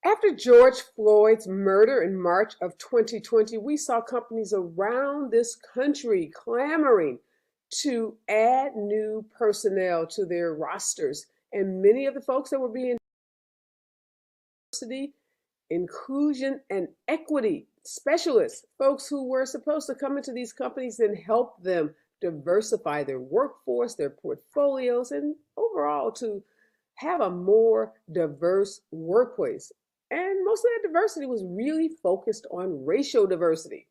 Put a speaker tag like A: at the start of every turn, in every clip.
A: After George Floyd's murder in March of 2020, we saw companies around this country clamoring to add new personnel to their rosters. And many of the folks that were being diversity, inclusion, and equity specialists, folks who were supposed to come into these companies and help them diversify their workforce, their portfolios, and overall to have a more diverse workplace. And most of that diversity was really focused on racial diversity.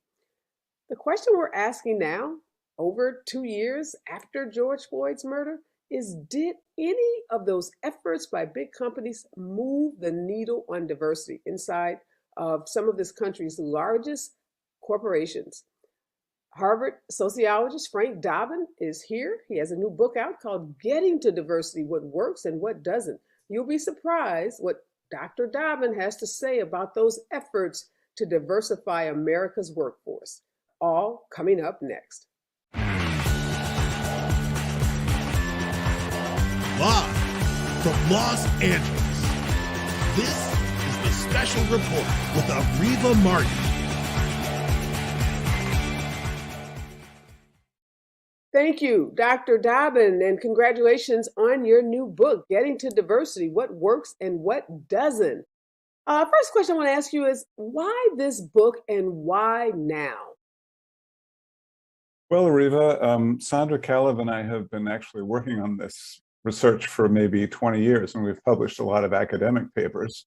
A: The question we're asking now, over 2 years after George Floyd's murder, is did any of those efforts by big companies move the needle on diversity inside of some of this country's largest corporations? Harvard sociologist Frank Dobbin is here. He has a new book out called Getting to Diversity, What Works and What Doesn't. You'll be surprised what Dr. Dobbin has to say about those efforts to diversify America's workforce. All coming up next.
B: Live from Los Angeles, this is the Special Report with Areva Martin.
A: Thank you, Dr. Dobbin, and congratulations on your new book, Getting to Diversity, What Works and What Doesn't. First question I want to ask you is, why this book and why now?
C: Well, Areva, Sandra Calev and I have been actually working on this research for maybe 20 years, and we've published a lot of academic papers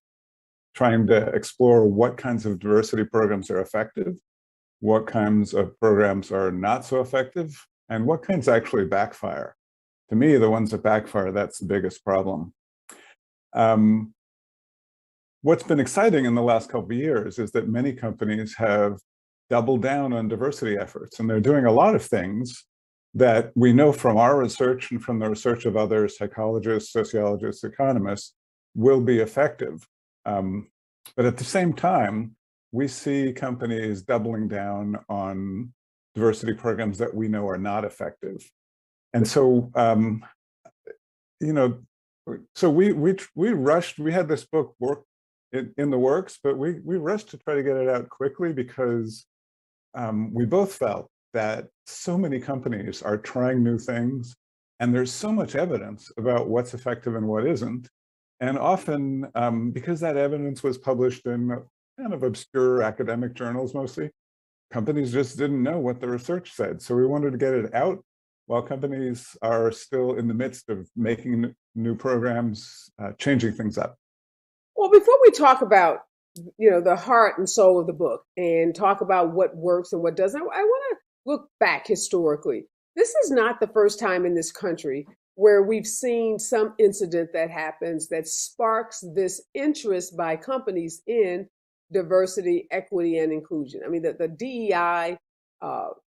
C: trying to explore what kinds of diversity programs are effective, what kinds of programs are not so effective, and what kinds actually backfire. To me, the ones that backfire, that's the biggest problem. What's been exciting in the last couple of years is that many companies have doubled down on diversity efforts, and they're doing a lot of things that we know from our research and from the research of other psychologists, sociologists, economists will be effective. But at the same time, we see companies doubling down on diversity programs that we know are not effective. And so, so we rushed, we had this book in the works, but we rushed to try to get it out quickly because we both felt that so many companies are trying new things, and there's so much evidence about what's effective and what isn't. And often, because that evidence was published in kind of obscure academic journals mostly, companies just didn't know what the research said. So we wanted to get it out while companies are still in the midst of making new programs, changing things up.
A: Well, before we talk about, the heart and soul of the book and talk about what works and what doesn't, I want to look back historically. This is not the first time in this country where we've seen some incident that happens that sparks this interest by companies in diversity, equity, and inclusion. I mean, the DEI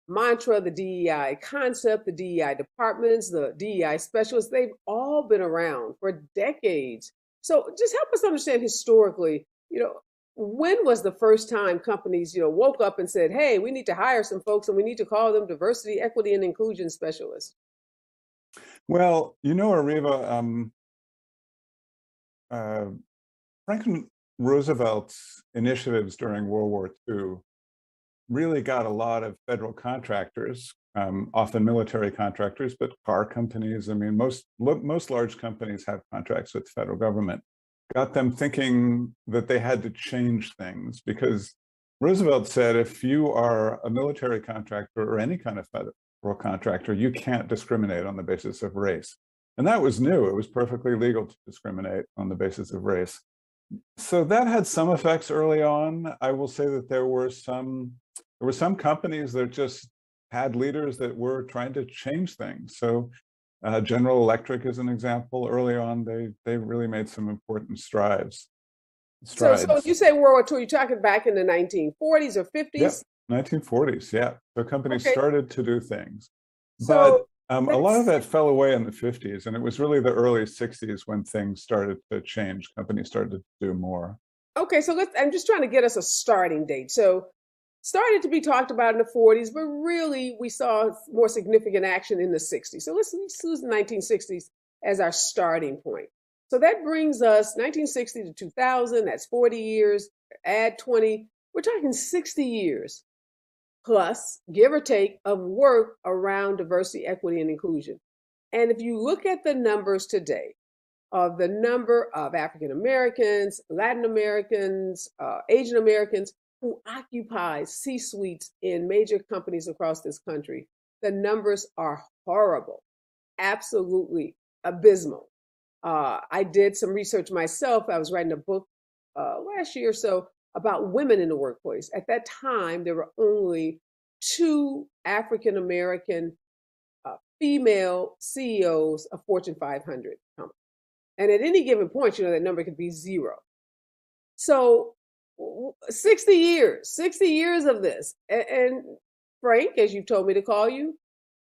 A: mantra, the DEI concept, the DEI departments, the DEI specialists, they've all been around for decades. So just help us understand historically, when was the first time companies, woke up and said, hey, we need to hire some folks and we need to call them diversity, equity, and inclusion specialists?
C: Well, Areva, Franklin Roosevelt's initiatives during World War II really got a lot of federal contractors, often military contractors, but car companies. I mean, most large companies have contracts with the federal government. Got them thinking that they had to change things, because Roosevelt said, if you are a military contractor or any kind of federal contractor, you can't discriminate on the basis of race. And that was new. It was perfectly legal to discriminate on the basis of race. So that had some effects early on. I will say that there were some companies that just had leaders that were trying to change things. So General Electric is an example. Early on, they really made some important strides.
A: So you say World War II, you're talking back in the 1940s or 50s?
C: Yeah, 1940s, yeah. So companies started to do things.
A: So
C: but a lot of that fell away in the 50s, and it was really the early 60s when things started to change. Companies started to do more.
A: Okay, so I'm just trying to get us a starting date. So started to be talked about in the 40s, but really we saw more significant action in the 60s. So let's use the 1960s as our starting point. So that brings us 1960 to 2000, that's 40 years, add 20, we're talking 60 years plus, give or take, of work around diversity, equity, and inclusion. And if you look at the numbers today of the number of African Americans, Latin Americans, Asian Americans who occupy C-suites in major companies across this country, the numbers are horrible, absolutely abysmal. I did some research myself. I was writing a book last year or so about women in the workplace. At that time, there were only 2 African American female CEOs of Fortune 500 companies. And at any given point, that number could be 0. So 60 years of this. And Frank, as you've told me to call you,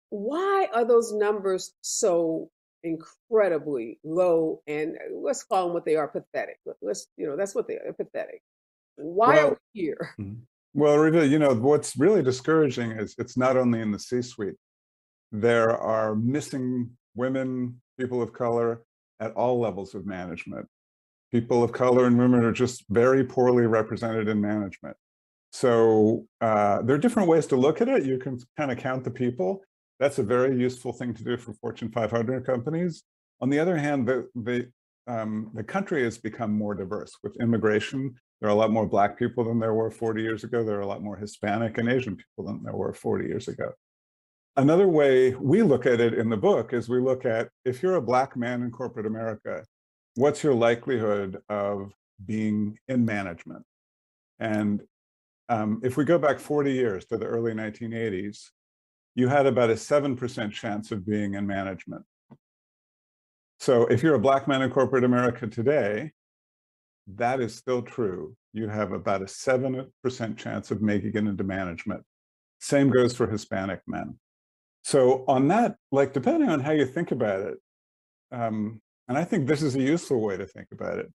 A: why are those numbers so incredibly low? And let's call them what they are, pathetic. That's what they are, pathetic. Why are we here?
C: Well, Areva, what's really discouraging is it's not only in the C-suite. There are missing women, people of color at all levels of management. People of color and women are just very poorly represented in management. So there are different ways to look at it. You can kind of count the people. That's a very useful thing to do for Fortune 500 companies. On the other hand, the country has become more diverse. With immigration, there are a lot more Black people than there were 40 years ago. There are a lot more Hispanic and Asian people than there were 40 years ago. Another way we look at it in the book is we look at, if you're a Black man in corporate America, what's your likelihood of being in management? And if we go back 40 years to the early 1980s, you had about a 7% chance of being in management. So if you're a Black man in corporate America today, that is still true. You have about a 7% chance of making it into management. Same goes for Hispanic men. So on that, depending on how you think about it, and I think this is a useful way to think about it,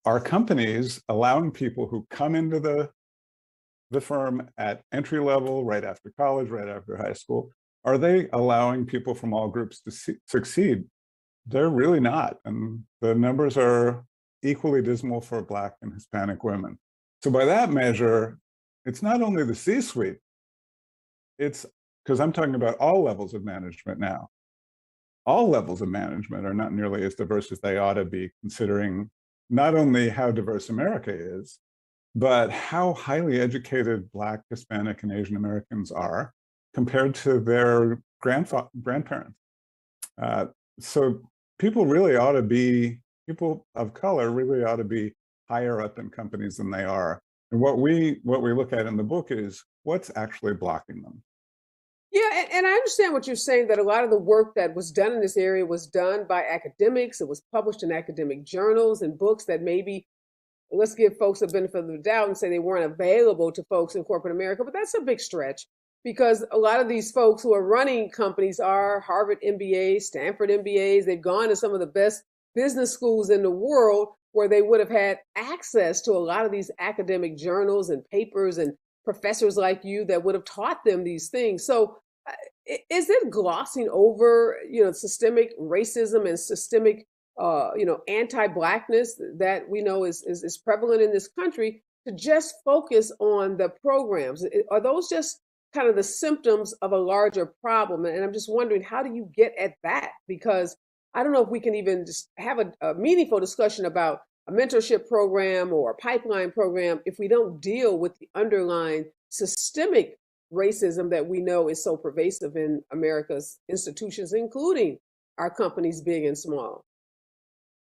C: are companies allowing people who come into the firm at entry level, right after college, right after high school, are they allowing people from all groups to succeed? They're really not. And the numbers are equally dismal for Black and Hispanic women. So by that measure, it's not only the C-suite, it's because I'm talking about all levels of management now. All levels of management are not nearly as diverse as they ought to be, considering not only how diverse America is, but how highly educated Black, Hispanic, and Asian Americans are compared to their grandparents. So people of color really ought to be higher up in companies than they are. And what we look at in the book is what's actually blocking them.
A: Yeah, and I understand what you're saying, that a lot of the work that was done in this area was done by academics. It was published in academic journals and books that maybe, let's give folks a benefit of the doubt and say they weren't available to folks in corporate America, but that's a big stretch because a lot of these folks who are running companies are Harvard MBAs, Stanford MBAs. They've gone to some of the best business schools in the world where they would have had access to a lot of these academic journals and papers and professors like you that would have taught them these things. So is it glossing over, systemic racism and systemic, anti-Blackness that we know is prevalent in this country to just focus on the programs? Are those just kind of the symptoms of a larger problem? And I'm just wondering, how do you get at that? Because I don't know if we can even just have a meaningful discussion about a mentorship program or a pipeline program if we don't deal with the underlying systemic racism that we know is so pervasive in America's institutions, including our companies, big and small.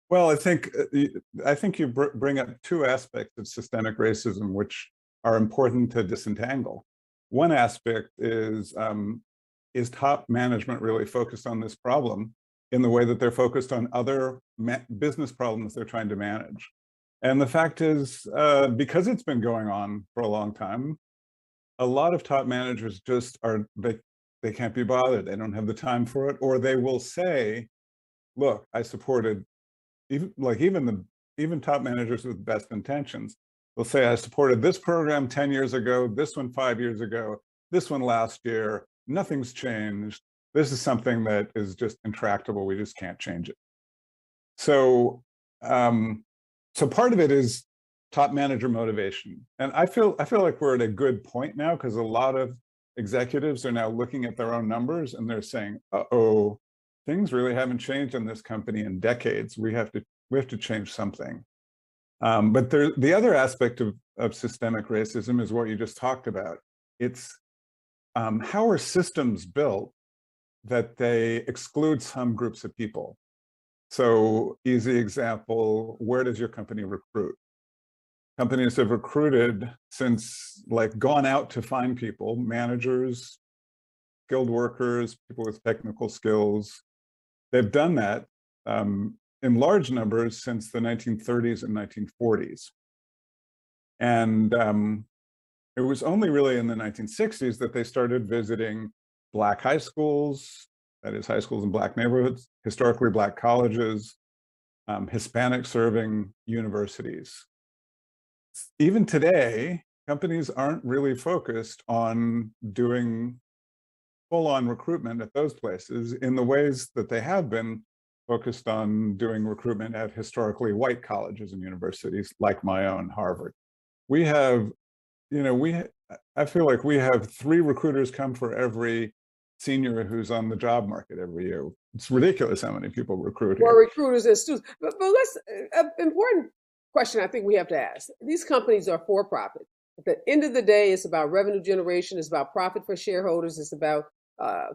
C: Well, I think you bring up 2 aspects of systemic racism which are important to disentangle. One aspect is top management really focused on this problem in the way that they're focused on other business problems they're trying to manage? And the fact is, because it's been going on for a long time, a lot of top managers just they can't be bothered. They don't have the time for it, or they will say, look, I supported, even top managers with best intentions will say, I supported this program 10 years ago, this one 5 years ago, this one last year, nothing's changed. This is something that is just intractable. We just can't change it. So, so part of it is top manager motivation, and I feel like we're at a good point now because a lot of executives are now looking at their own numbers and they're saying, "Uh-oh, things really haven't changed in this company in decades. We have to change something." But the other aspect of systemic racism is what you just talked about. It's how are systems built that they exclude some groups of people? So, easy example, where does your company recruit? Companies have recruited since, like, gone out to find people, managers, skilled workers, people with technical skills. They've done that in large numbers since the 1930s and 1940s. And it was only really in the 1960s that they started visiting Black high schools, that is, high schools in Black neighborhoods, historically Black colleges, Hispanic serving universities. Even today, companies aren't really focused on doing full-on recruitment at those places in the ways that they have been focused on doing recruitment at historically white colleges and universities like my own, Harvard. We have, I feel like we have 3 recruiters come for every senior who's on the job market every year. It's ridiculous how many people recruit
A: More
C: here.
A: recruiters and students. But let's, an important question I think we have to ask. These companies are for profit. At the end of the day, it's about revenue generation. It's about profit for shareholders. It's about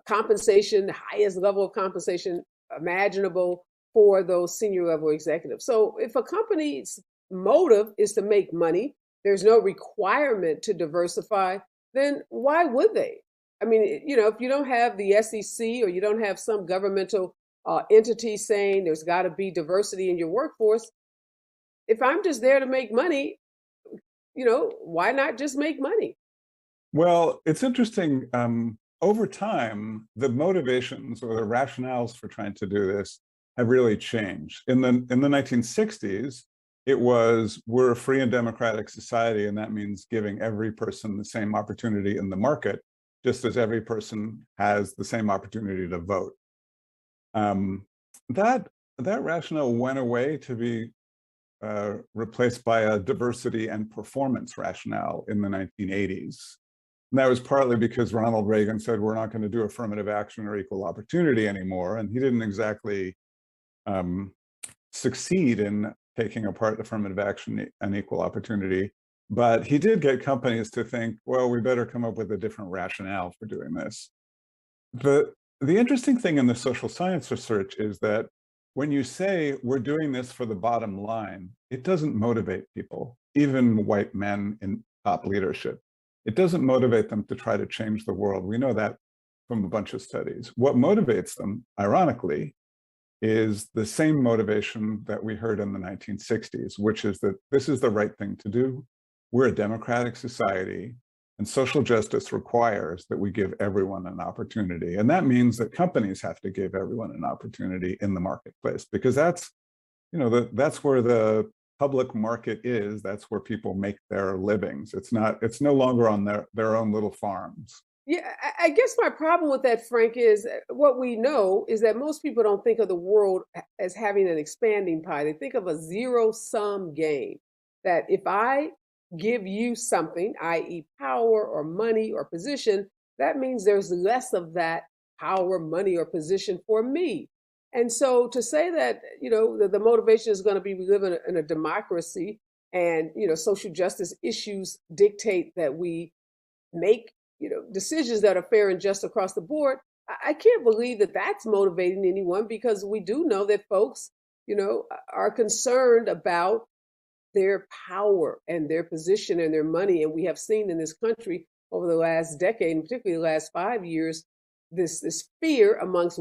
A: compensation, the highest level of compensation imaginable for those senior level executives. So if a company's motive is to make money, there's no requirement to diversify, then why would they? I mean, if you don't have the SEC or you don't have some governmental entity saying there's got to be diversity in your workforce, if I'm just there to make money, why not just make money?
C: Well, it's interesting. Over time, the motivations or the rationales for trying to do this have really changed. In the 1960s, it was, we're a free and democratic society, and that means giving every person the same opportunity in the market, just as every person has the same opportunity to vote. That rationale went away to be replaced by a diversity and performance rationale in the 1980s. And that was partly because Ronald Reagan said, we're not going to do affirmative action or equal opportunity anymore. And he didn't exactly succeed in taking apart affirmative action and equal opportunity. But he did get companies to think, well, we better come up with a different rationale for doing this. The interesting thing in the social science research is that when you say we're doing this for the bottom line, it doesn't motivate people, even white men in top leadership. It doesn't motivate them to try to change the world. We know that from a bunch of studies. What motivates them, ironically, is the same motivation that we heard in the 1960s, which is that this is the right thing to do. We're a democratic society, and social justice requires that we give everyone an opportunity. And that means that companies have to give everyone an opportunity in the marketplace, because that's where the public market is. That's where people make their livings. It's no longer on their own little farms.
A: Yeah, I guess my problem with that, Frank, is what we know is that most people don't think of the world as having an expanding pie. They think of a zero-sum game, that if I give you something, i.e. power or money or position, that means there's less of that power, money, or position for me. And so to say that, the motivation is going to be we live in a democracy and, social justice issues dictate that we make, decisions that are fair and just across the board. I can't believe that that's motivating anyone, because we do know that folks, are concerned about their power and their position and their money. And we have seen in this country over the last decade, and particularly the last 5 years, this fear amongst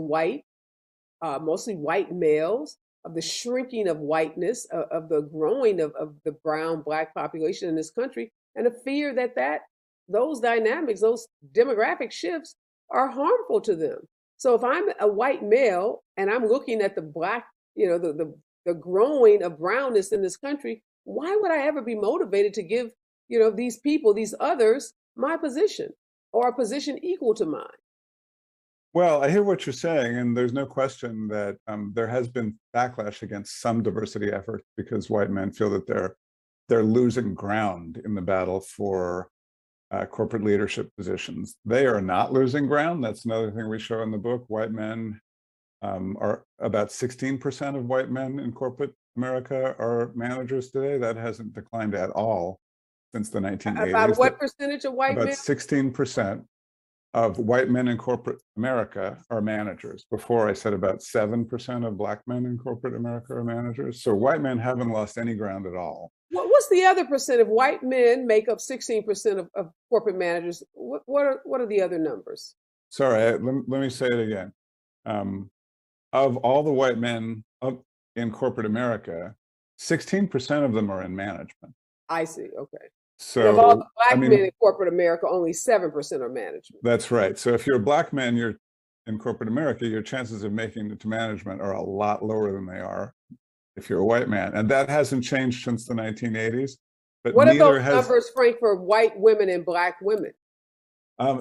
A: mostly white males, of the shrinking of whiteness, of the growing of the brown, Black population in this country, and a fear that those dynamics, those demographic shifts are harmful to them. So if I'm a white male and I'm looking at the Black, the growing of brownness in this country, why would I ever be motivated to give, these people, these others, my position or a position equal to mine?
C: Well, I hear what you're saying, and there's no question that there has been backlash against some diversity efforts because white men feel that they're losing ground in the battle for corporate leadership positions. They are not losing ground. That's another thing we show in the book. White men are about 16% of white men in corporate America are managers today. That hasn't declined at all since the
A: About
C: 1980s.
A: what percentage of white
C: About
A: men?
C: 16% of white men in corporate America are managers. Before I said about 7% of black men in corporate America are managers. So white men haven't lost any ground at all.
A: What's the other percent? If white men make up 16% of corporate managers, what are the other numbers?
C: Sorry, let me say it again. Of all the white men in corporate America, 16% of them are in management.
A: I see. Okay. And of all the
C: So, I
A: black men
C: mean,
A: in corporate America, only 7% are management.
C: that's right. So if you're a black man, you're in corporate America, your chances of making it to management are a lot lower than they are if you're a white man. And that hasn't changed since the 1980s, but
A: What are those
C: neither has,
A: numbers, Frank, for white women and black women?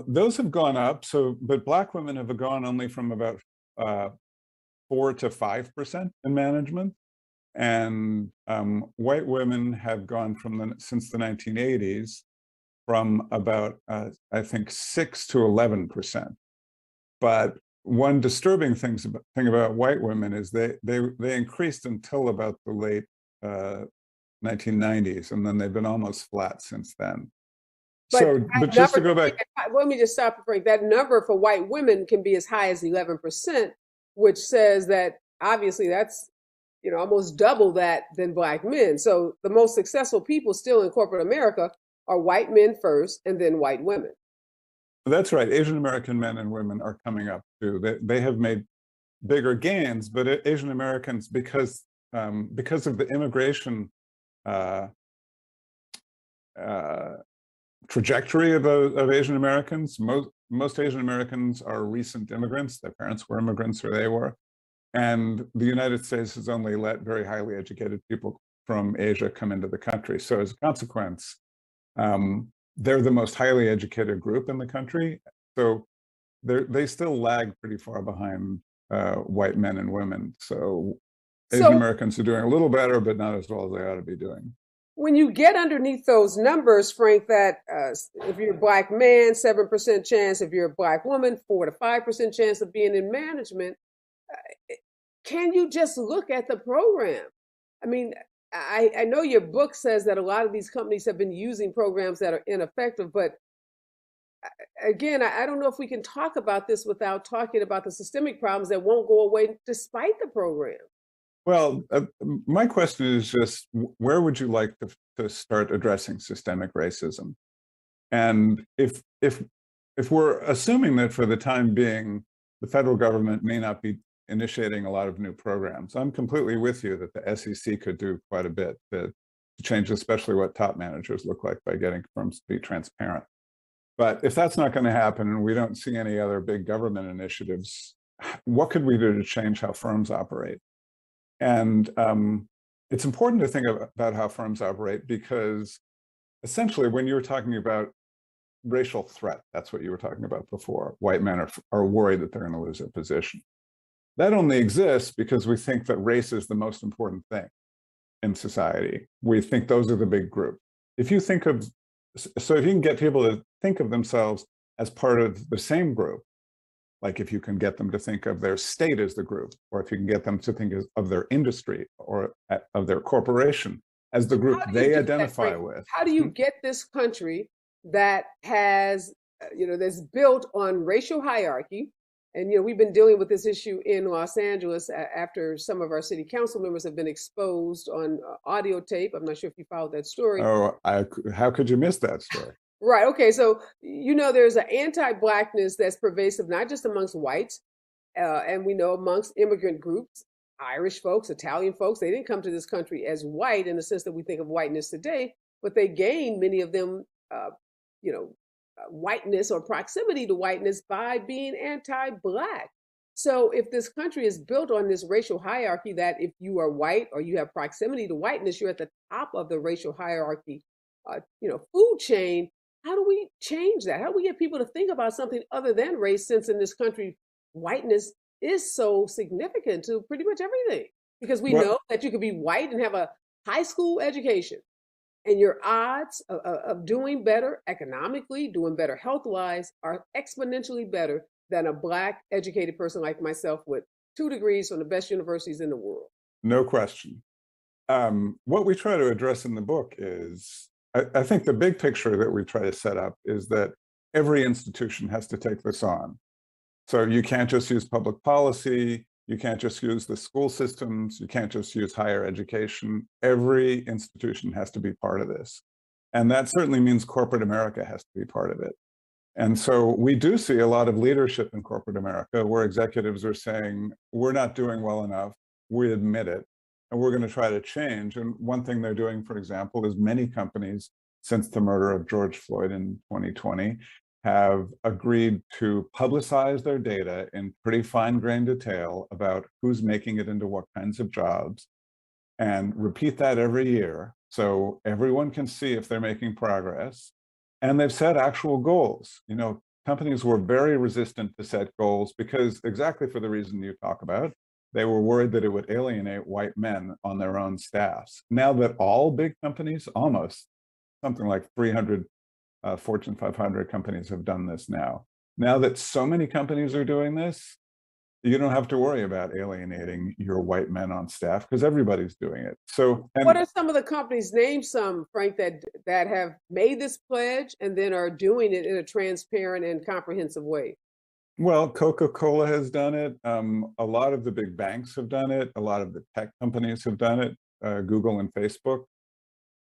C: those have gone up. So, but black women have gone only from about 4 to 5% in management. And white women have gone since the 1980s from about, I think, 6 to 11%. But one disturbing thing about white women is they increased until about the late 1990s, and then they've been almost flat since then.
A: But
C: So, but
A: that
C: just to
A: number,
C: go back,
A: let me just stop you, Frank. That number for white women can be as high as 11%, which says that obviously that's almost double that than black men. So the most successful people still in corporate America are white men first and then white women.
C: that's right. Asian American men and women are coming up too. They have made bigger gains, but Asian Americans, because of the immigration uh, uh, trajectory of Asian Americans, most Asian Americans are recent immigrants. Their parents were immigrants, or they were, and the United States has only let very highly educated people from Asia come into the country. So as a consequence, they're the most highly educated group in the country. So they still lag pretty far behind white men and women. So Asian
A: So
C: Americans are doing a little better, but not as well as they ought to be doing.
A: when you get underneath those numbers, Frank, that if you're a black man, 7% chance, if you're a black woman, 4 to 5% chance of being in management, can you just look at the program? I mean, I know your book says that a lot of these companies have been using programs that are ineffective, but again, I don't know if we can talk about this without talking about the systemic problems that won't go away despite the program.
C: Well, my question is just, where would you like to start addressing systemic racism? And if we're assuming that for the time being, the federal government may not be initiating a lot of new programs, I'm completely with you that the SEC could do quite a bit to change, especially what top managers look like, by getting firms to be transparent. But if that's not going to happen and we don't see any other big government initiatives, what could we do to change how firms operate? And it's important to think about how firms operate, because essentially when you were talking about racial threat, that's what you were talking about before. White men are worried that they're going to lose their position. That only exists because we think that race is the most important thing in society. We think those are the big group. If you can get people to think of themselves as part of the same group, like if you can get them to think of their state as the group, or if you can get them to think of their industry or of their corporation as the group they identify with.
A: How do you get this country that has, that's built on racial hierarchy? And, we've been dealing with this issue in Los Angeles after some of our city council members have been exposed on audio tape. I'm not sure if you followed that story.
C: Oh, how could you miss that story?
A: Right. Okay. So, there's an anti-Blackness that's pervasive, not just amongst whites, and we know amongst immigrant groups, Irish folks, Italian folks. They didn't come to this country as white in the sense that we think of whiteness today, but they gained, many of them, whiteness or proximity to whiteness by being anti-Black. So if this country is built on this racial hierarchy that if you are white or you have proximity to whiteness, you're at the top of the racial hierarchy, food chain. How do we change that? How do we get people to think about something other than race, since in this country, whiteness is so significant to pretty much everything. Because we
C: Well,
A: know that you could be white and have a high school education, and your odds of doing better economically, doing better health wise, are exponentially better than a Black educated person like myself with 2 degrees from the best universities in the world.
C: no question. What we try to address in the book is, I think the big picture that we try to set up is that every institution has to take this on. So you can't just use public policy, you can't just use the school systems, you can't just use higher education. Every institution has to be part of this. And that certainly means corporate America has to be part of it. And so we do see a lot of leadership in corporate America where executives are saying, we're not doing well enough, we admit it, and we're going to try to change. And one thing they're doing, for example, is many companies, since the murder of George Floyd in 2020, have agreed to publicize their data in pretty fine-grained detail about who's making it into what kinds of jobs, and repeat that every year so everyone can see if they're making progress. And they've set actual goals. You know, companies were very resistant to set goals because exactly for the reason you talk about, they were worried that it would alienate white men on their own staffs. Now that all big companies, almost something like 300 Fortune 500 companies have done this now. Now that so many companies are doing this, you don't have to worry about alienating your white men on staff because everybody's doing it. So,
A: What
C: and
A: are some of the companies, name some, Frank, that have made this pledge and then are doing it in a transparent and comprehensive way?
C: well, Coca-Cola has done it. A lot of the big banks have done it. A lot of the tech companies have done it, Google and Facebook.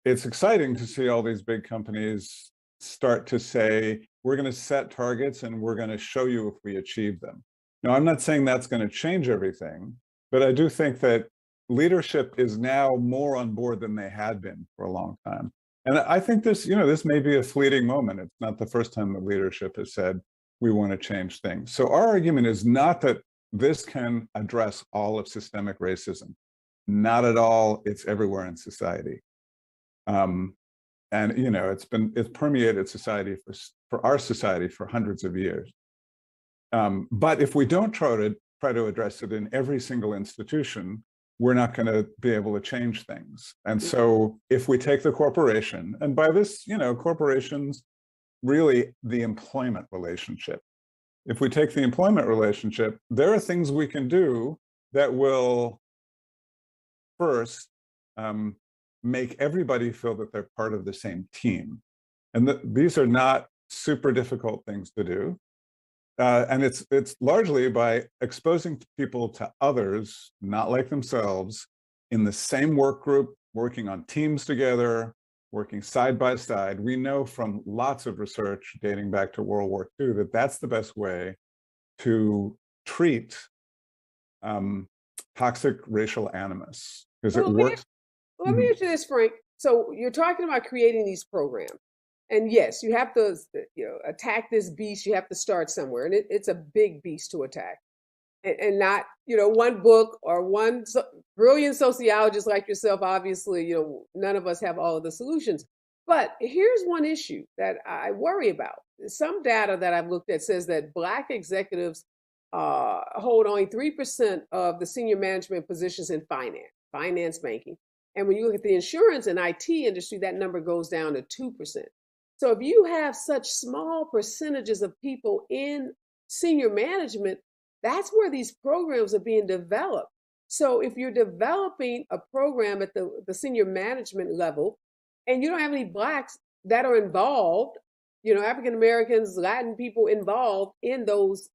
C: It's exciting to see all these big companies start to say, we're going to set targets and we're going to show you if we achieve them. Now, I'm not saying that's going to change everything, but I do think that leadership is now more on board than they had been for a long time. And I think this, you know, this may be a fleeting moment. It's not the first time that leadership has said, we want to change things. So our argument is not that this can address all of systemic racism. Not at all. It's everywhere in society. And you know, it's permeated society for our society for hundreds of years. But if we don't try to address it in every single institution, we're not going to be able to change things. And so if we take the corporation, and by this, you know, corporations, really the employment relationship. If we take the employment relationship, there are things we can do that will first make everybody feel that they're part of the same team. And these are not super difficult things to do. And it's largely by exposing people to others, not like themselves, in the same work group, working on teams together, working side by side. We know from lots of research dating back to World War II that that's the best way to treat toxic racial animus, because it works.
A: Let me ask you this, Frank. So you're talking about creating these programs. And yes, you have to, attack this beast. You have to start somewhere, and it's a big beast to attack, and not, one book or one brilliant sociologist like yourself. Obviously, none of us have all of the solutions. But here's one issue that I worry about. Some data that I've looked at says that Black executives hold only 3% of the senior management positions in finance, banking. And when you look at the insurance and IT industry, that number goes down to 2%. So if you have such small percentages of people in senior management, that's where these programs are being developed. So if you're developing a program at the senior management level, and you don't have any Blacks that are involved, African Americans, Latin people involved in those,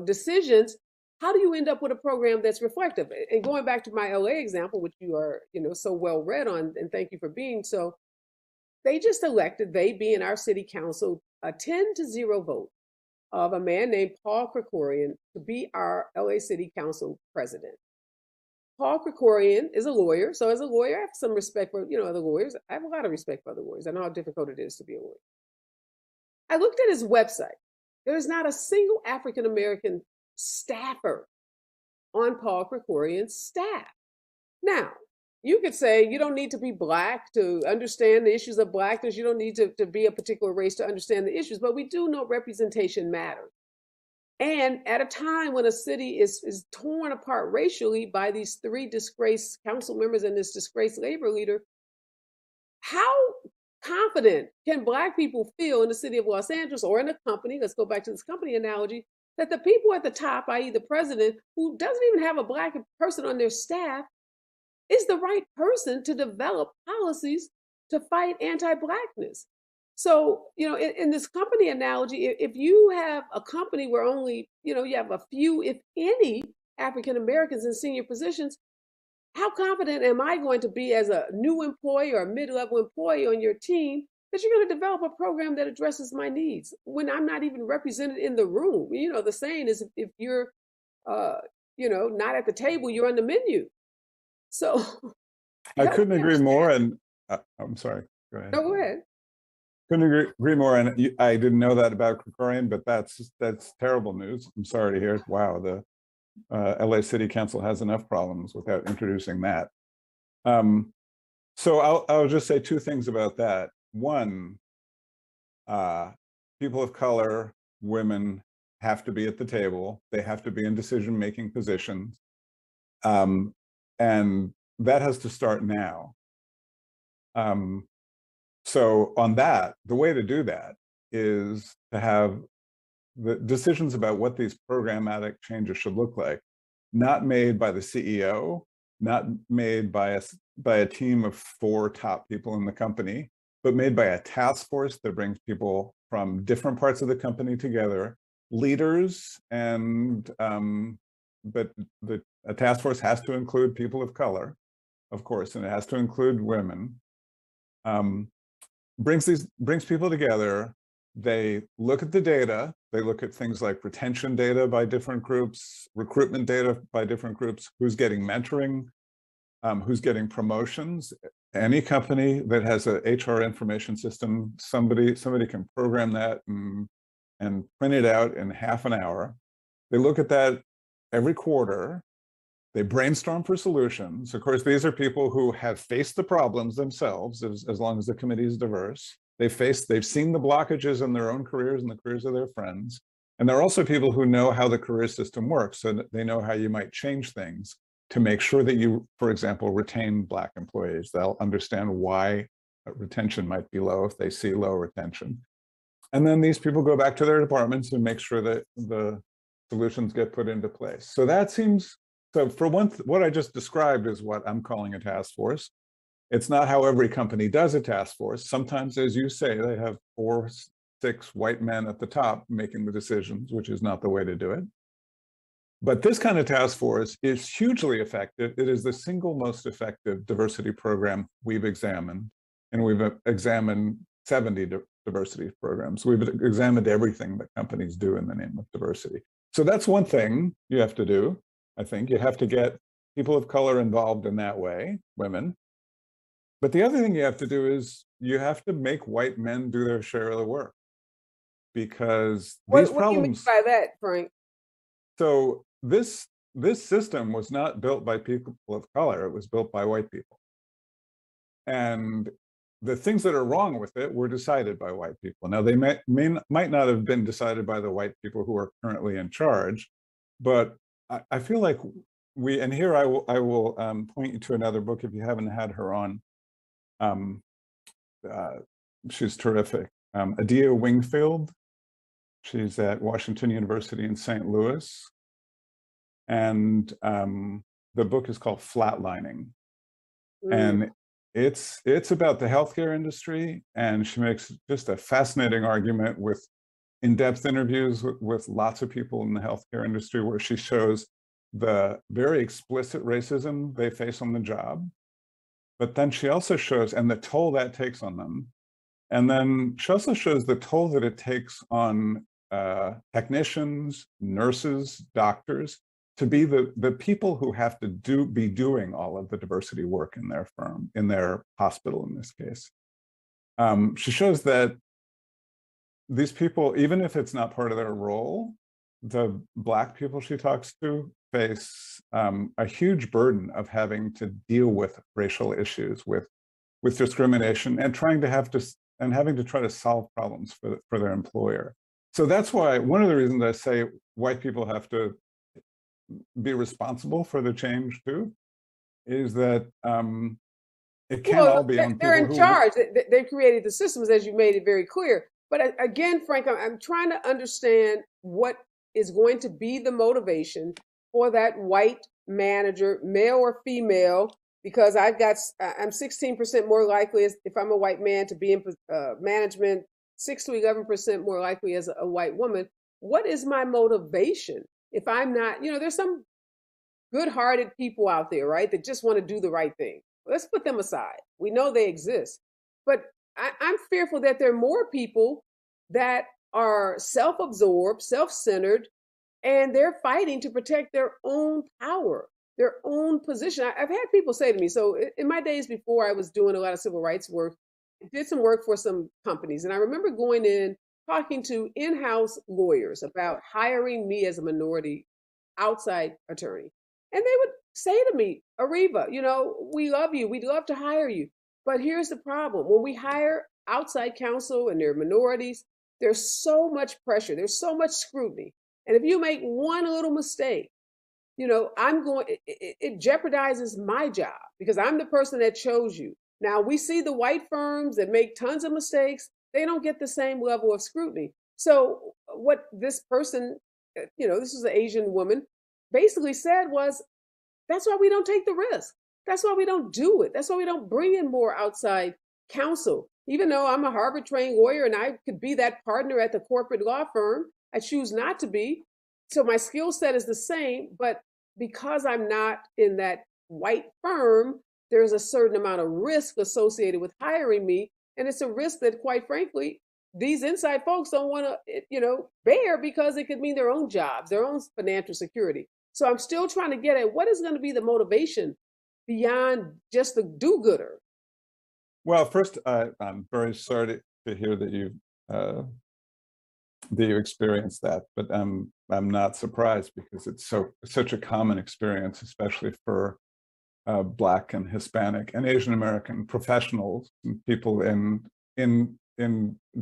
A: decisions, how do you end up with a program that's reflective? And going back to my LA example, which you are, so well read on, and thank you for being so, they just elected, they being our city council, a 10-0 vote of a man named Paul Krikorian to be our LA City Council president. Paul Krikorian is a lawyer. So as a lawyer, I have some respect for, other lawyers. I have a lot of respect for other lawyers. I know how difficult it is to be a lawyer. I looked at his website. There is not a single African-American staffer on Paul Krikorian's staff. Now, you could say you don't need to be Black to understand the issues of Blackness. You don't need to be a particular race to understand the issues, but we do know representation matters. And at a time when a city is torn apart racially by these three disgraced council members and this disgraced labor leader, how confident can Black people feel in the city of Los Angeles or in a company, let's go back to this company analogy, that the people at the top, i.e. the president, who doesn't even have a Black person on their staff, is the right person to develop policies to fight anti-Blackness? So, in this company analogy, if you have a company where only, you have a few, if any, African Americans in senior positions, how confident am I going to be as a new employee or a mid-level employee on your team that you're going to develop a program that addresses my needs when I'm not even represented in the room? The saying is, if you're, not at the table, you're on the menu. So
C: I couldn't agree more. And I'm sorry, go ahead.
A: No, go ahead.
C: Couldn't agree more. And I didn't know that about Krikorian, but that's terrible news. I'm sorry to hear it. Wow, the LA City Council has enough problems without introducing that. So I'll just say two things about that. One, people of color, women have to be at the table. They have to be in decision-making positions. And that has to start now. So on that, the way to do that is to have the decisions about what these programmatic changes should look like, not made by the CEO, not made by a team of 4 top people in the company, but made by a task force that brings people from different parts of the company together, leaders, and but a task force has to include people of color, of course, and it has to include women. Brings people together. They look at the data. They look at things like retention data by different groups, recruitment data by different groups, who's getting mentoring, who's getting promotions. Any company that has a HR information system, somebody can program that and print it out in half an hour. They look at that every quarter. They brainstorm for solutions. Of course, these are people who have faced the problems themselves, as long as the committee is diverse. They've seen the blockages in their own careers and the careers of their friends. And they're also people who know how the career system works, so that they know how you might change things to make sure that you, for example, retain Black employees. They'll understand why retention might be low if they see low retention. And then these people go back to their departments and make sure that the solutions get put into place. So that seems, so for one, what I just described is what I'm calling a task force. It's not how every company does a task force. Sometimes, as you say, they have 4, 6 white men at the top making the decisions, which is not the way to do it. But this kind of task force is hugely effective. It is the single most effective diversity program we've examined. And we've examined 70 diversity programs. We've examined everything that companies do in the name of diversity. So that's one thing you have to do. I think you have to get people of color involved in that way, women. But the other thing you have to do is you have to make white men do their share of the work, because these problems.
A: What do you mean by that, Frank?
C: So this system was not built by people of color. It was built by white people. And the things that are wrong with it were decided by white people. Now, they might not have been decided by the white people who are currently in charge, but I feel like and here I will point you to another book if you haven't had her on. She's terrific. Adia Wingfield. She's at Washington University in St. Louis. And the book is called Flatlining. And it's about the healthcare industry. And she makes just a fascinating argument with in-depth interviews with lots of people in the healthcare industry, where she shows the very explicit racism they face on the job. But then she also shows, and the toll that takes on them. And then she also shows the toll that it takes on technicians, nurses, doctors, to be the people who have to be doing all of the diversity work in their firm, in their hospital in this case. She shows that these people, even if it's not part of their role, the Black people she talks to face a huge burden of having to deal with racial issues, with discrimination, and having to try to solve problems for their employer. So that's why one of the reasons I say white people have to be responsible for the change too, is that it can't all be on
A: they're
C: people
A: in
C: who.
A: charge. They created the systems, as you made it very clear. But again, Frank, I'm trying to understand what is going to be the motivation for that white manager, male or female, because I'm 16% more likely if I'm a white man to be in management, 6 to 11% more likely as a white woman. What is my motivation if I'm not, there's some good-hearted people out there, right, that just want to do the right thing. Let's put them aside. We know they exist. But I'm fearful that there are more people that are self-absorbed, self-centered, and they're fighting to protect their own power, their own position. I've had people say to me, so in my days before I was doing a lot of civil rights work, I did some work for some companies. And I remember going in, talking to in-house lawyers about hiring me as a minority outside attorney. And they would say to me, Areva, we love you. We'd love to hire you. But here's the problem. When we hire outside counsel and they're minorities, there's so much pressure. There's so much scrutiny. And if you make one little mistake, it jeopardizes my job because I'm the person that chose you. Now, we see the white firms that make tons of mistakes. They don't get the same level of scrutiny. So what this person, this is an Asian woman, basically said was, that's why we don't take the risk. That's why we don't do it. That's why we don't bring in more outside counsel. Even though I'm a Harvard trained lawyer and I could be that partner at the corporate law firm, I choose not to be. So my skill set is the same, but because I'm not in that white firm, there's a certain amount of risk associated with hiring me. And it's a risk that, quite frankly, these inside folks don't want to, bear because it could mean their own jobs, their own financial security. So I'm still trying to get at what is going to be the motivation beyond just the do-gooder.
C: Well, first, I'm very sorry to hear that you experienced that, but I'm not surprised because it's such a common experience, especially for Black and Hispanic and Asian American professionals and people in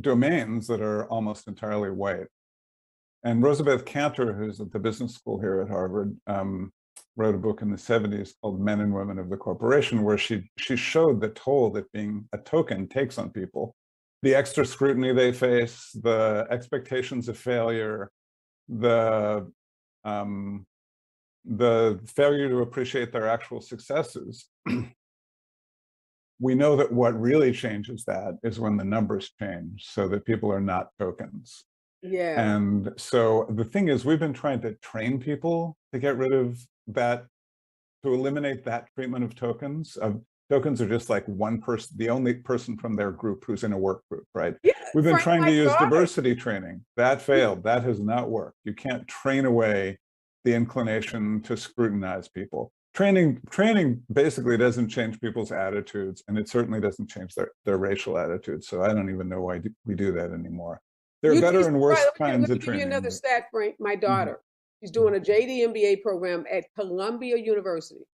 C: domains that are almost entirely white. And Rosabeth Kanter, who's at the business school here at Harvard, wrote a book in the 70s called Men and Women of the Corporation, where she showed the toll that being a token takes on people. The extra scrutiny they face, the expectations of failure, the failure to appreciate their actual successes. We know that what really changes that is when the numbers change so that people are not tokens.
A: Yeah.
C: And so the thing is, we've been trying to train people to get rid of that, to eliminate that treatment of tokens. Tokens are just like one person, the only person from their group who's in a work group, right?
A: Yeah,
C: we've been trying to use diversity training. That failed. That has not worked. You can't train away the inclination to scrutinize people. Training basically doesn't change people's attitudes, and it certainly doesn't change their racial attitudes. So I don't even know why we do that anymore. There are better and worse kinds of training.
A: Let me give you another stat, Frank. My daughter, she's doing a JD MBA program at Columbia University,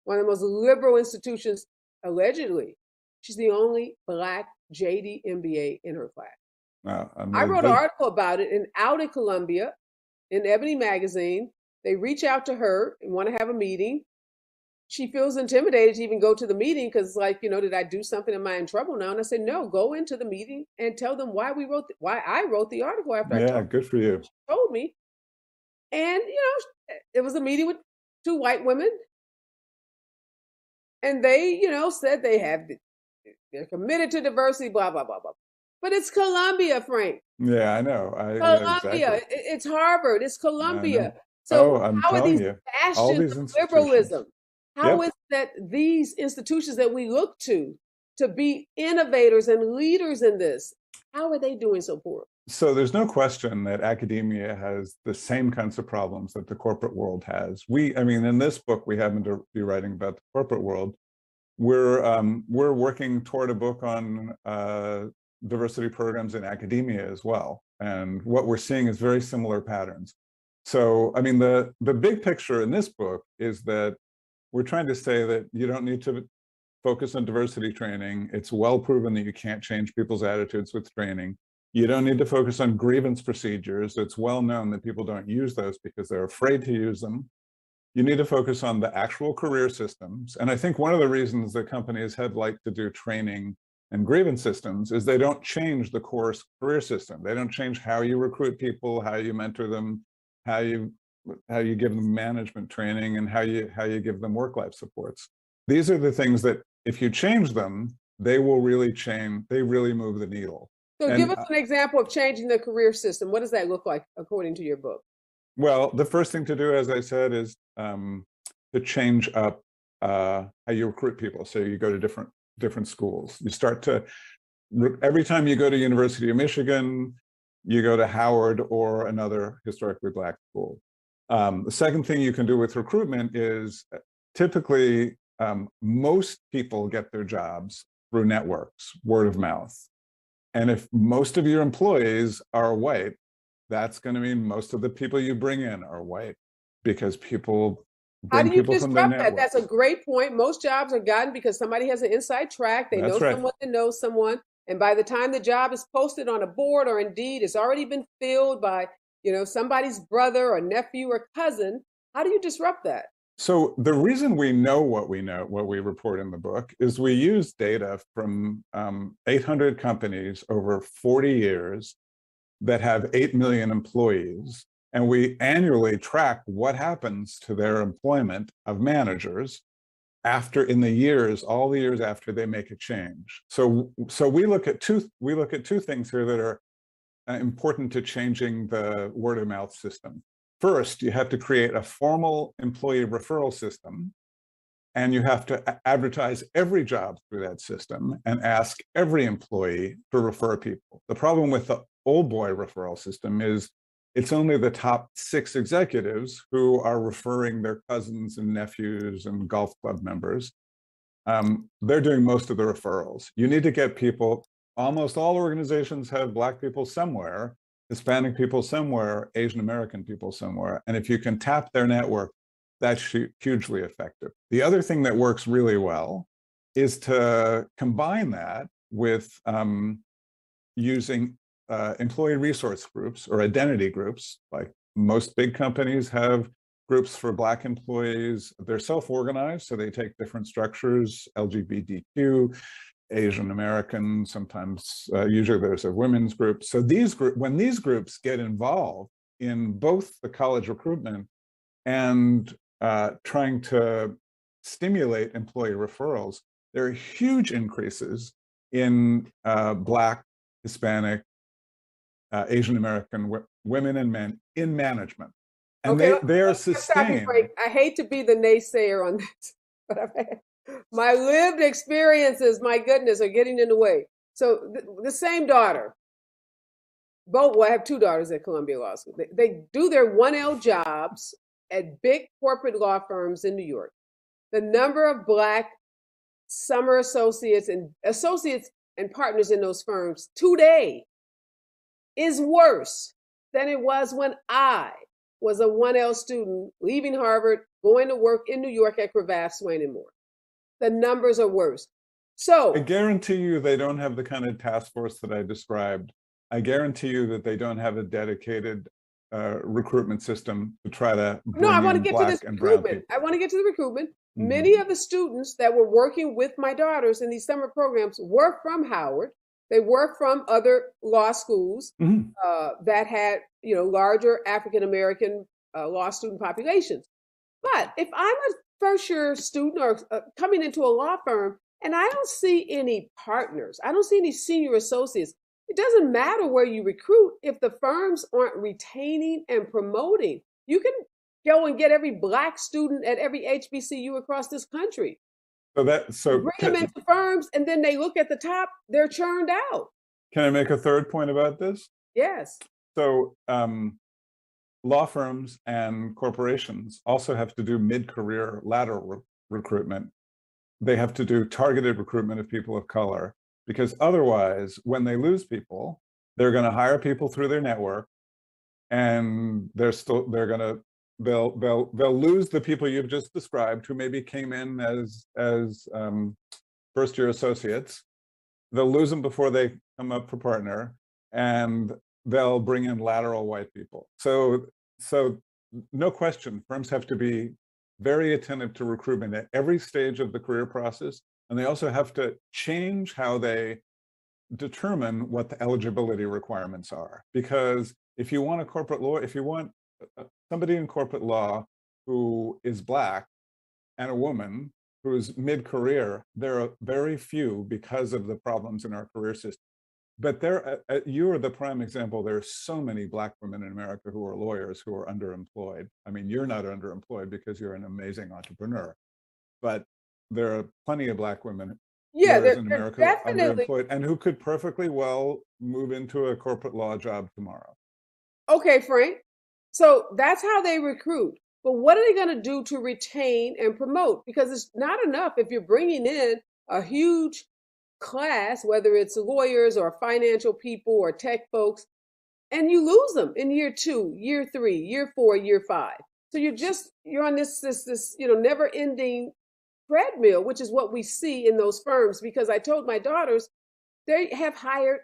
A: one of the most liberal institutions, allegedly. She's the only Black JD MBA in her class. I wrote an article about it, and out at Columbia, in Ebony magazine, they reach out to her and want to have a meeting. She feels intimidated to even go to the meeting because it's like, did I do something? Am I in trouble now? And I said, no, go into the meeting and tell them why I wrote the article after I
C: good for you.
A: She told me. And, it was a meeting with 2 white women. And they, said they're committed to diversity, blah, blah, blah, blah. But it's Columbia, Frank.
C: Yeah, I know.
A: Columbia.
C: Yeah, exactly.
A: It's Harvard. It's Columbia. So how are these bastions of liberalism? How is it that these institutions that we look to be innovators and leaders in this, how are they doing so poor?
C: So there's no question that academia has the same kinds of problems that the corporate world has. In this book, we happen to be writing about the corporate world. We're working toward a book on diversity programs in academia as well. And what we're seeing is very similar patterns. So, the big picture in this book is that we're trying to say that you don't need to focus on diversity training. It's well proven that you can't change people's attitudes with training. You don't need to focus on grievance procedures. It's well known that people don't use those because they're afraid to use them. You need to focus on the actual career systems. And I think one of the reasons that companies had like to do training and grievance systems is they don't change the core career system. They don't change how you recruit people, how you mentor them, how you give them management training, and how you give them work-life supports. These are the things that if you change them, they will really change, they really move the needle.
A: So
C: And
A: give us an example of changing the career system. What does that look like according to your book?
C: well, the first thing to do, as I said, is to change up how you recruit people. So you go to different schools. You start to, every time you go to University of Michigan, you go to Howard or another historically Black school. The second thing you can do with recruitment is typically most people get their jobs through networks, word of mouth. And if most of your employees are white, that's going to mean most of the people you bring in are white, because people
A: How
C: bring
A: do you
C: people from their
A: disrupt that?
C: networks.
A: That's a great point. Most jobs are gotten because somebody has an inside track. They know
C: That's right.
A: someone that knows someone. And by the time the job is posted on a board or Indeed, it's already been filled by, somebody's brother or nephew or cousin. How do you disrupt that?
C: So the reason we know, what we report in the book, is we use data from 800 companies over 40 years that have 8 million employees. And we annually track what happens to their employment of managers in the years, all the years after they make a change. So we look at two things here that are important to changing the word of mouth system. First, you have to create a formal employee referral system, and you have to advertise every job through that system and ask every employee to refer people. The problem with the old boy referral system is it's only the top 6 executives who are referring their cousins and nephews and golf club members. They're doing most of the referrals. You need to get people. Almost all organizations have Black people somewhere, Hispanic people somewhere, Asian American people somewhere. And if you can tap their network, that's hugely effective. The other thing that works really well is to combine that with using employee resource groups or identity groups. Like most big companies have groups for Black employees. They're self-organized, so they take different structures, LGBTQ, Asian American, sometimes usually there's a women's group. So when these groups get involved in both the college recruitment and trying to stimulate employee referrals, there are huge increases in Black, Hispanic, Asian American women and men in management. And
A: Okay,
C: they are
A: let's stop you,
C: sustained.
A: Frank. I hate to be the naysayer on this, but I've had my lived experiences, my goodness, are getting in the way. So the same daughter, well, I have 2 daughters at Columbia Law School. They do their 1L jobs at big corporate law firms in New York. The number of Black summer associates and partners in those firms today is worse than it was when I was a 1L student leaving Harvard, going to work in New York at Cravath, Swaine and Moore. The numbers are worse. So
C: I guarantee you they don't have the kind of task force that I described. I guarantee you that they don't have a dedicated recruitment system to try to bring
A: I want to
C: in
A: get to this
C: Black and brown
A: recruitment.
C: people.
A: I want to get to the recruitment.
C: Mhm.
A: Many of the students that were working with my daughters in these summer programs were from Howard. They were from other law schools that had, larger African American law student populations. But if I'm a first-year student or coming into a law firm and I don't see any partners, I don't see any senior associates, it doesn't matter where you recruit if the firms aren't retaining and promoting. You can go and get every Black student at every HBCU across this country. Bring them into firms, and then they look at the top, they're churned out.
C: Can I make a third point about this?
A: Yes.
C: So law firms and corporations also have to do mid-career lateral recruitment. They have to do targeted recruitment of people of color, because otherwise, when they lose people, they're going to hire people through their network, and they'll lose the people you've just described who maybe came in as first-year associates. They'll lose them before they come up for partner, and they'll bring in lateral white people. So no question, firms have to be very attentive to recruitment at every stage of the career process, and they also have to change how they determine what the eligibility requirements are. Because if you want a corporate law, if you want somebody in corporate law who is Black and a woman who's mid-career, there are very few because of the problems in our career system. But you are the prime example. There are so many Black women in America who are lawyers who are underemployed. I mean, you're not underemployed because you're an amazing entrepreneur, but there are plenty of Black women
A: Yeah,
C: lawyers in
A: they're
C: America who are
A: definitely.
C: underemployed and who could perfectly well move into a corporate law job tomorrow.
A: Okay, Frank. So that's how they recruit. But what are they going to do to retain and promote? Because it's not enough if you're bringing in a huge class, whether it's lawyers or financial people or tech folks, and you lose them in year 2, year 3, year 4, year 5. So you're on this never ending treadmill, which is what we see in those firms. Because I told my daughters they have hired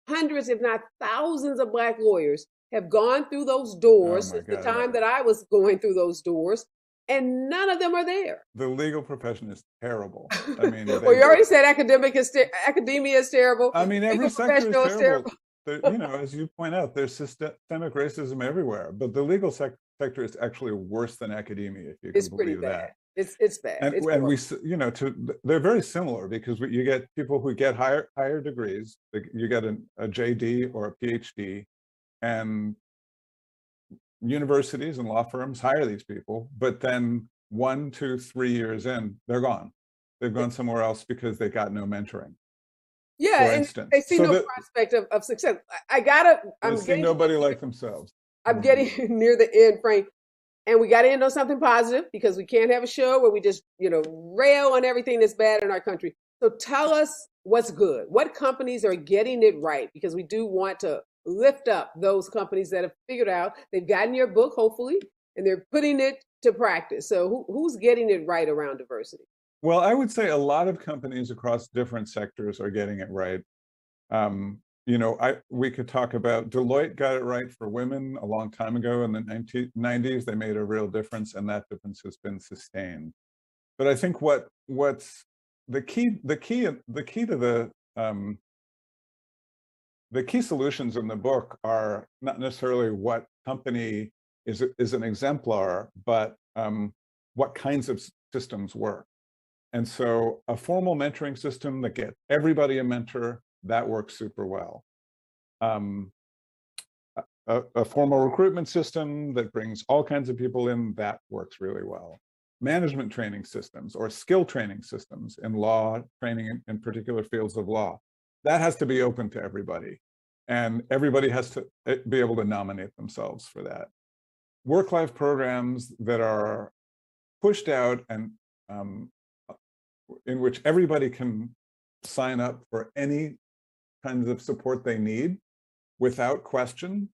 A: hundreds, if not thousands, of Black lawyers have gone through those
C: Oh
A: doors
C: my
A: since the
C: God.
A: time that I was going through those doors, and none of them are there.
C: The legal profession is terrible. I mean,
A: Well, you already said academia is terrible.
C: I mean, every
A: Legal
C: sector is
A: professional is
C: terrible.
A: terrible.
C: As you point out, there's systemic racism everywhere, but the legal sector is actually worse than academia, if you can
A: It's pretty
C: believe
A: bad.
C: that.
A: It's bad.
C: And
A: It's
C: and we,
A: horrible.
C: they're very similar because you get people who get higher degrees. You get a JD or a PhD, and universities and law firms hire these people, but then 1, 2, 3 years in, they're gone. They've gone somewhere else because they got no mentoring, for
A: Yeah, and they
C: instance.
A: see
C: So
A: no
C: that
A: prospect of success.
C: they
A: I'm
C: see
A: getting to
C: nobody like themselves.
A: I'm getting near the end, Frank. And we got to end on something positive because we can't have a show where we just, rail on everything that's bad in our country. So tell us what's good. What companies are getting it right? Because we do want to lift up those companies that have figured out they've gotten your book, hopefully, and they're putting it to practice. So who's getting it right around diversity?
C: Well, I would say a lot of companies across different sectors are getting it right. We could talk about Deloitte got it right for women a long time ago in the 1990s. They made a real difference, and that difference has been sustained. But I think what's the key to the key solutions in the book are not necessarily what company is an exemplar, but what kinds of systems work. And so a formal mentoring system that gets everybody a mentor, that works super well. A formal recruitment system that brings all kinds of people in, that works really well. Management training systems or skill training systems in law, training in particular fields of law, that has to be open to everybody. And everybody has to be able to nominate themselves for that. Work-life programs that are pushed out and in which everybody can sign up for any kinds of support they need without question,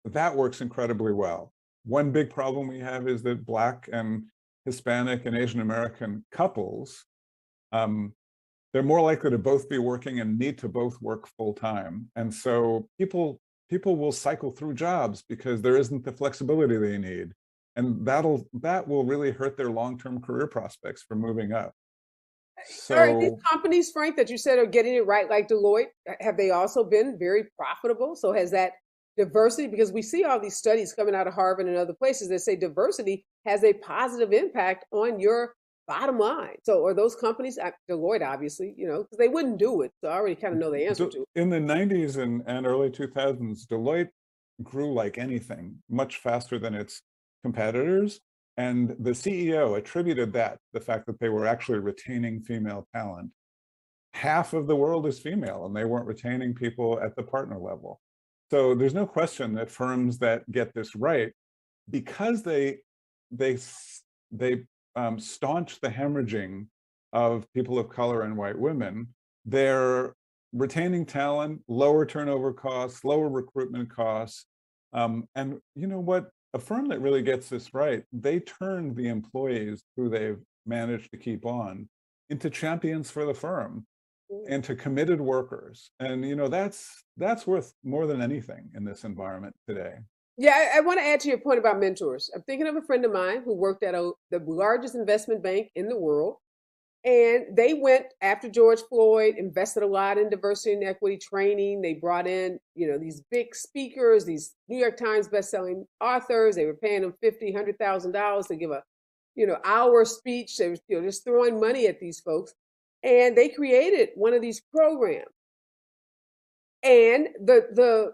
C: that works incredibly well. One big problem we have is that Black and Hispanic and Asian American couples, they're more likely to both be working and need to both work full time. And so people will cycle through jobs because there isn't the flexibility they need. And that will really hurt their long-term career prospects for moving up.
A: Are these
C: So
A: companies, Frank, that you said are getting it right, like Deloitte, have they also been very profitable? So has that diversity, because we see all these studies coming out of Harvard and other places that say diversity has a positive impact on your bottom line. So are those companies, Deloitte, obviously, because they wouldn't do it. So I already kind of know the answer to it.
C: in the 90s and early 2000s, Deloitte grew like anything, much faster than its competitors. And the CEO attributed that to the fact that they were actually retaining female talent. Half of the world is female, and they weren't retaining people at the partner level. So there's no question that firms that get this right, because they staunch the hemorrhaging of people of color and white women, they're retaining talent, lower turnover costs, lower recruitment costs. And you know what? A firm that really gets this right, they turn the employees who they've managed to keep on into champions for the firm. into committed workers. And that's worth more than anything in this environment today.
A: Yeah, I want to add to your point about mentors. I'm thinking of a friend of mine who worked at the largest investment bank in the world. And they went after George Floyd, invested a lot in diversity and equity training. They brought in, these big speakers, these New York Times bestselling authors. They were paying them $50,000, $100,000 to give a, hour speech. They were, just throwing money at these folks. And they created one of these programs. And the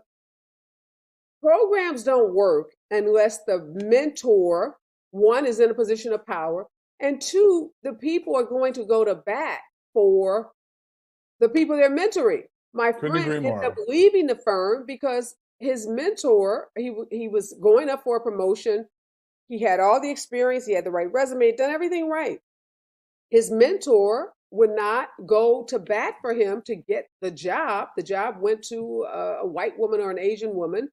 A: programs don't work unless the mentor, one, is in a position of power, and two, the people are going to go to bat for the people they're mentoring. My
C: Couldn't
A: friend
C: agree
A: ended up
C: more.
A: leaving the firm because his mentor, he was going up for a promotion. He had all the experience. He had the right resume, done everything right. His mentor would not go to bat for him to get the job. The job went to a white woman or an Asian woman.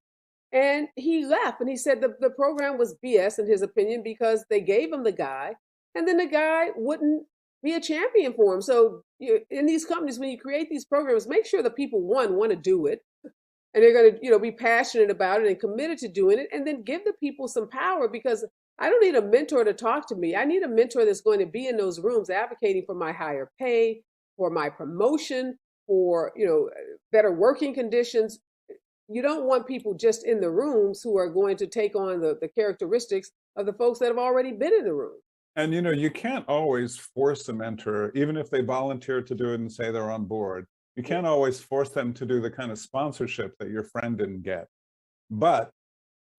A: And he left, and he said the program was BS in his opinion because they gave him the guy, and then the guy wouldn't be a champion for him. So in these companies, when you create these programs, make sure the people, one, want to do it, and they're going to be passionate about it and committed to doing it, and then give the people some power, because I don't need a mentor to talk to me. I need a mentor that's going to be in those rooms advocating for my higher pay, for my promotion, for better working conditions. You don't want people just in the rooms who are going to take on the characteristics of the folks that have already been in the room.
C: And you can't always force a mentor, even if they volunteer to do it and say they're on board. You can't always force them to do the kind of sponsorship that your friend didn't get. But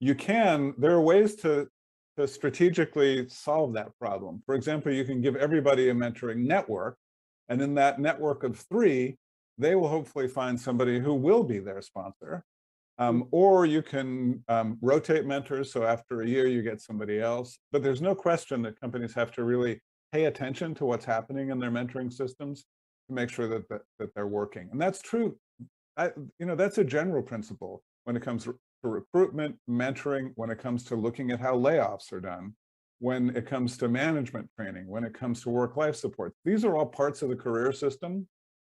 C: there are ways to strategically solve that problem. For example, you can give everybody a mentoring network, and in that network of 3, they will hopefully find somebody who will be their sponsor. Or you can rotate mentors, so after a year you get somebody else. But there's no question that companies have to really pay attention to what's happening in their mentoring systems to make sure that they're working. And that's true. That's a general principle when it comes to recruitment, mentoring, when it comes to looking at how layoffs are done, when it comes to management training, when it comes to work-life support. These are all parts of the career system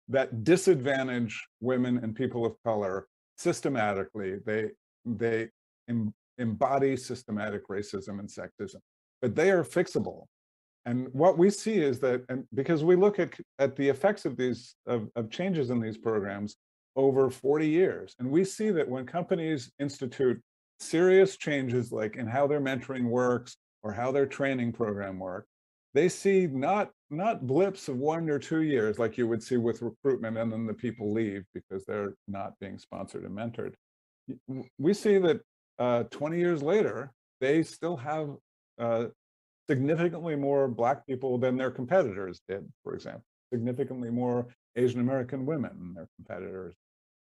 C: that disadvantage women and people of color systematically. They embody systematic racism and sexism, but they are fixable. And what we see is that, and because we look at the effects of these of changes in these programs over 40 years, and we see that when companies institute serious changes, like in how their mentoring works or how their training program works, they see not blips of 1 or 2 years like you would see with recruitment, and then the people leave because they're not being sponsored and mentored. We see that 20 years later, they still have significantly more Black people than their competitors did, for example, significantly more Asian American women than their competitors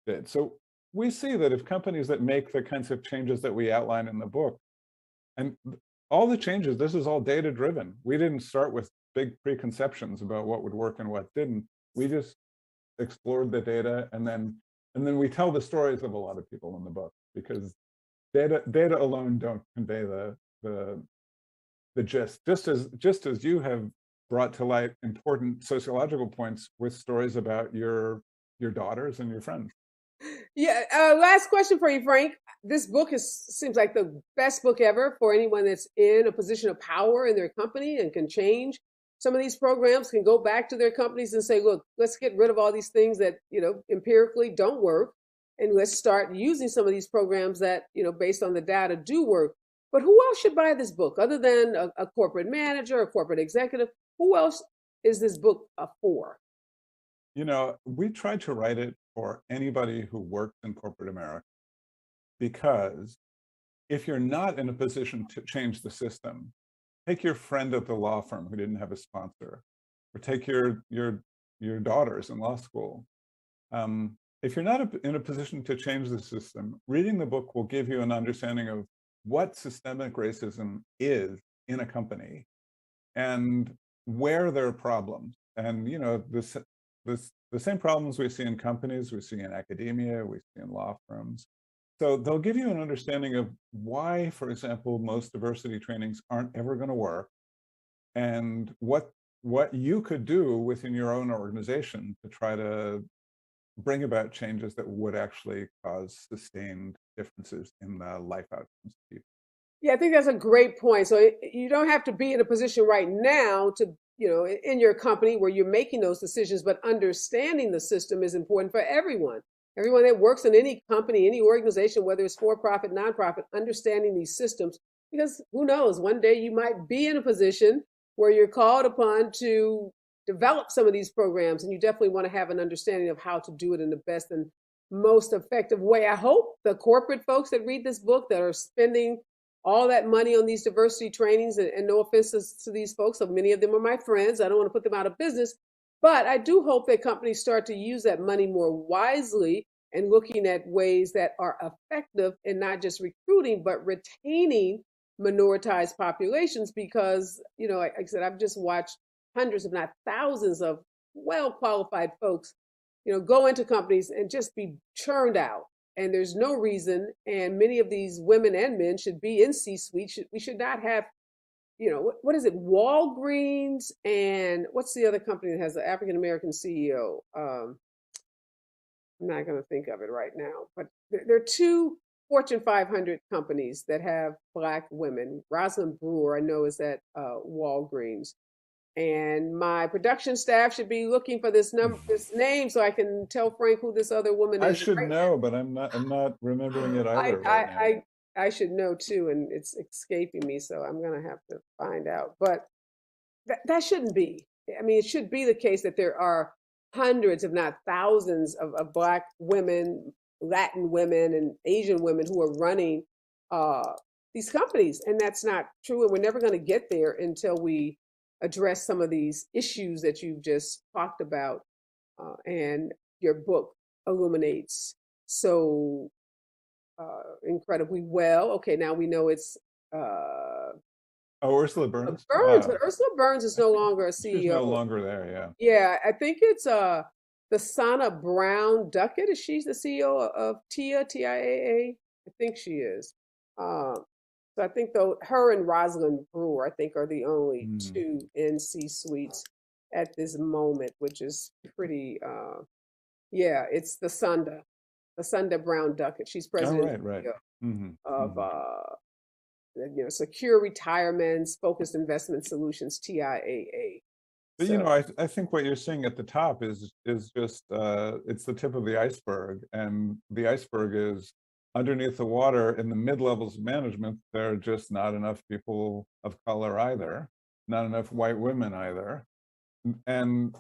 C: did. So we see that if companies that make the kinds of changes that we outline in the book, and all the changes, this is all data driven. We didn't start with big preconceptions about what would work and what didn't. We just explored the data, and then we tell the stories of a lot of people in the book, because data alone don't convey the gist. Just as you have brought to light important sociological points with stories about your daughters and your friends.
A: Yeah. Last question for you, Frank. This book seems like the best book ever for anyone that's in a position of power in their company and can change some of these programs, can go back to their companies and say, look, let's get rid of all these things that, empirically don't work. And let's start using some of these programs that, based on the data, do work. But who else should buy this book other than a corporate manager, a corporate executive? Who else is this book for?
C: We tried to write it for anybody who works in corporate America, because if you're not in a position to change the system, take your friend at the law firm who didn't have a sponsor, or take your daughters in law school. If you're not in a position to change the system, reading the book will give you an understanding of what systemic racism is in a company and where there are problems. And the same problems we see in companies, we see in academia, we see in law firms. So they'll give you an understanding of why, for example, most diversity trainings aren't ever going to work, and what what you could do within your own organization to try to bring about changes that would actually cause sustained differences in the life outcomes of people.
A: Yeah, I think that's a great point. So you don't have to be in a position right now to, in your company where you're making those decisions, but understanding the system is important for everyone. Everyone that works in any company, any organization, whether it's for profit, nonprofit, understanding these systems, because who knows, one day you might be in a position where you're called upon to develop some of these programs, and you definitely want to have an understanding of how to do it in the best and most effective way. I hope the corporate folks that read this book that are spending all that money on these diversity trainings, and no offenses to these folks, so many of them are my friends. I don't want to put them out of business, but I do hope that companies start to use that money more wisely and looking at ways that are effective in not just recruiting, but retaining minoritized populations. Because, like I said, I've just watched hundreds, if not thousands, of well-qualified folks, go into companies and just be churned out. And there's no reason, and many of these women and men should be in C-suite. We should not have, what is it, Walgreens, and what's the other company that has an African-American CEO? I'm not going to think of it right now, but there are two Fortune 500 companies that have Black women. Rosalind Brewer, I know, is at Walgreens. And my production staff should be looking for this name so I can tell Frank who this other woman is.
C: I should know, but I'm not remembering it either right now.
A: I should know too, and it's escaping me, so I'm gonna have to find out. But that shouldn't be. I mean, it should be the case that there are hundreds, if not thousands, of Black women, Latin women, and Asian women who are running these companies, and that's not true. And we're never going to get there until we address some of these issues that you've just talked about, and your book illuminates so incredibly well. Okay, now we know it's
C: Ursula Burns.
A: Burns, wow. But Ursula Burns is no longer a CEO.
C: She's no longer there. Yeah.
A: Yeah, I think it's the Sana Brown Duckett. Is she the CEO of TIAA? I think she is. So I think though her and Rosalind Brewer, I think, are the only two in C-suites at this moment, which is pretty. Yeah, it's the Sunda Brown Duckett. She's president of Secure Retirements Focused Investment Solutions, TIAA.
C: But I think what you're seeing at the top is just it's the tip of the iceberg, and the iceberg is underneath the water. In the mid-levels of management, there are just not enough people of color either, not enough white women either. And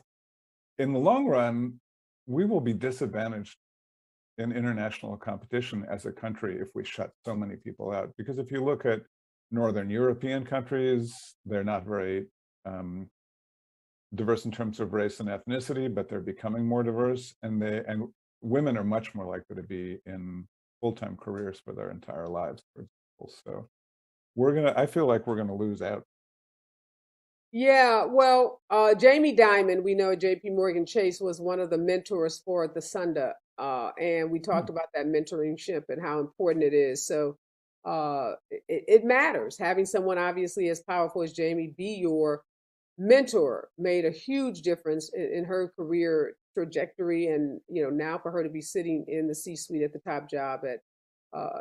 C: in the long run, we will be disadvantaged in international competition as a country if we shut so many people out. Because if you look at Northern European countries, they're not very diverse in terms of race and ethnicity, but they're becoming more diverse, and women are much more likely to be in full-time careers for their entire lives, for example. So I feel like we're gonna lose out.
A: Yeah, well, Jamie Dimon, we know at JP Morgan Chase, was one of the mentors for the Sunda, and we talked about that mentorship and how important it is. So it matters. Having someone obviously as powerful as Jamie be your mentor made a huge difference in her career trajectory, and now for her to be sitting in the C-suite at the top job at a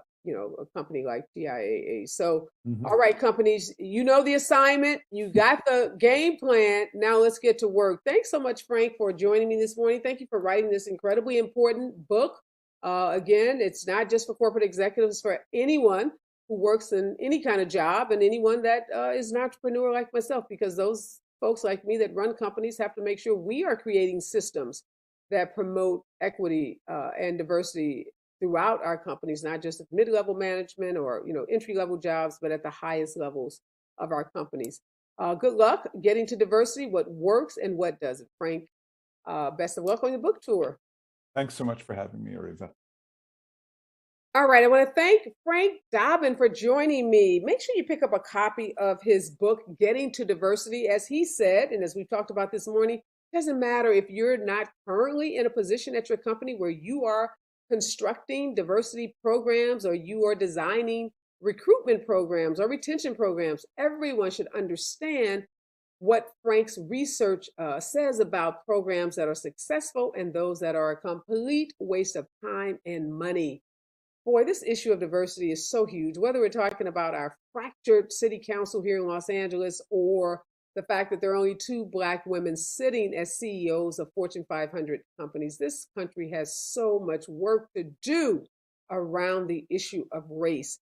A: company like TIAA. So all right, companies, the assignment, you got the game plan. Now let's get to work. Thanks so much, Frank, for joining me this morning. Thank you for writing this incredibly important book. Again, it's not just for corporate executives, for anyone who works in any kind of job, and anyone that is an entrepreneur like myself, because those folks like me that run companies have to make sure we are creating systems that promote equity and diversity throughout our companies, not just at mid-level management or entry-level jobs, but at the highest levels of our companies. Good luck getting to diversity, what works and what doesn't. Frank, best of luck on your book tour.
C: Thanks so much for having me, Areva.
A: All right, I want to thank Frank Dobbin for joining me. Make sure you pick up a copy of his book, Getting to Diversity. As he said, and as we've talked about this morning, it doesn't matter if you're not currently in a position at your company where you are constructing diversity programs, or you are designing recruitment programs or retention programs. Everyone should understand what Frank's research says about programs that are successful and those that are a complete waste of time and money. Boy, this issue of diversity is so huge, whether we're talking about our fractured city council here in Los Angeles or the fact that there are only 2 Black women sitting as CEOs of Fortune 500 companies. This country has so much work to do around the issue of race.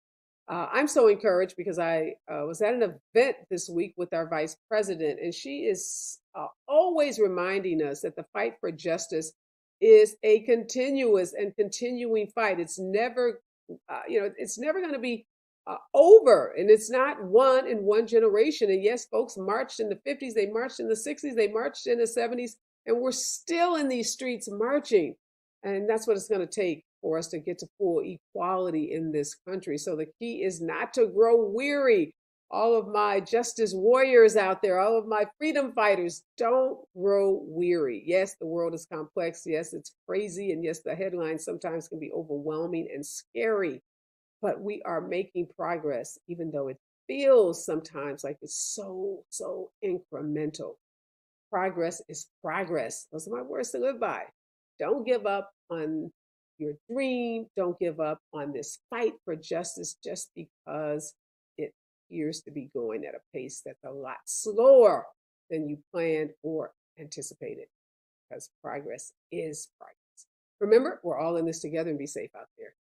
A: I'm so encouraged because I was at an event this week with our vice president, and she is always reminding us that the fight for justice is a continuous and continuing fight. It's never, it's never going to be over, and it's not won in one generation. And yes, folks marched in the 50s, they marched in the 60s, they marched in the 70s, and we're still in these streets marching. And that's what it's going to take for us to get to full equality in this country. So the key is not to grow weary. All of my justice warriors out there, all of my freedom fighters, don't grow weary. Yes, the world is complex. Yes, it's crazy. And yes, the headlines sometimes can be overwhelming and scary. But we are making progress, even though it feels sometimes like it's so incremental. Progress is progress. Those are my words to live by. Don't give up on your dream. Don't give up on this fight for justice just because it appears to be going at a pace that's a lot slower than you planned or anticipated, because progress is progress. Remember, we're all in this together, and be safe out there.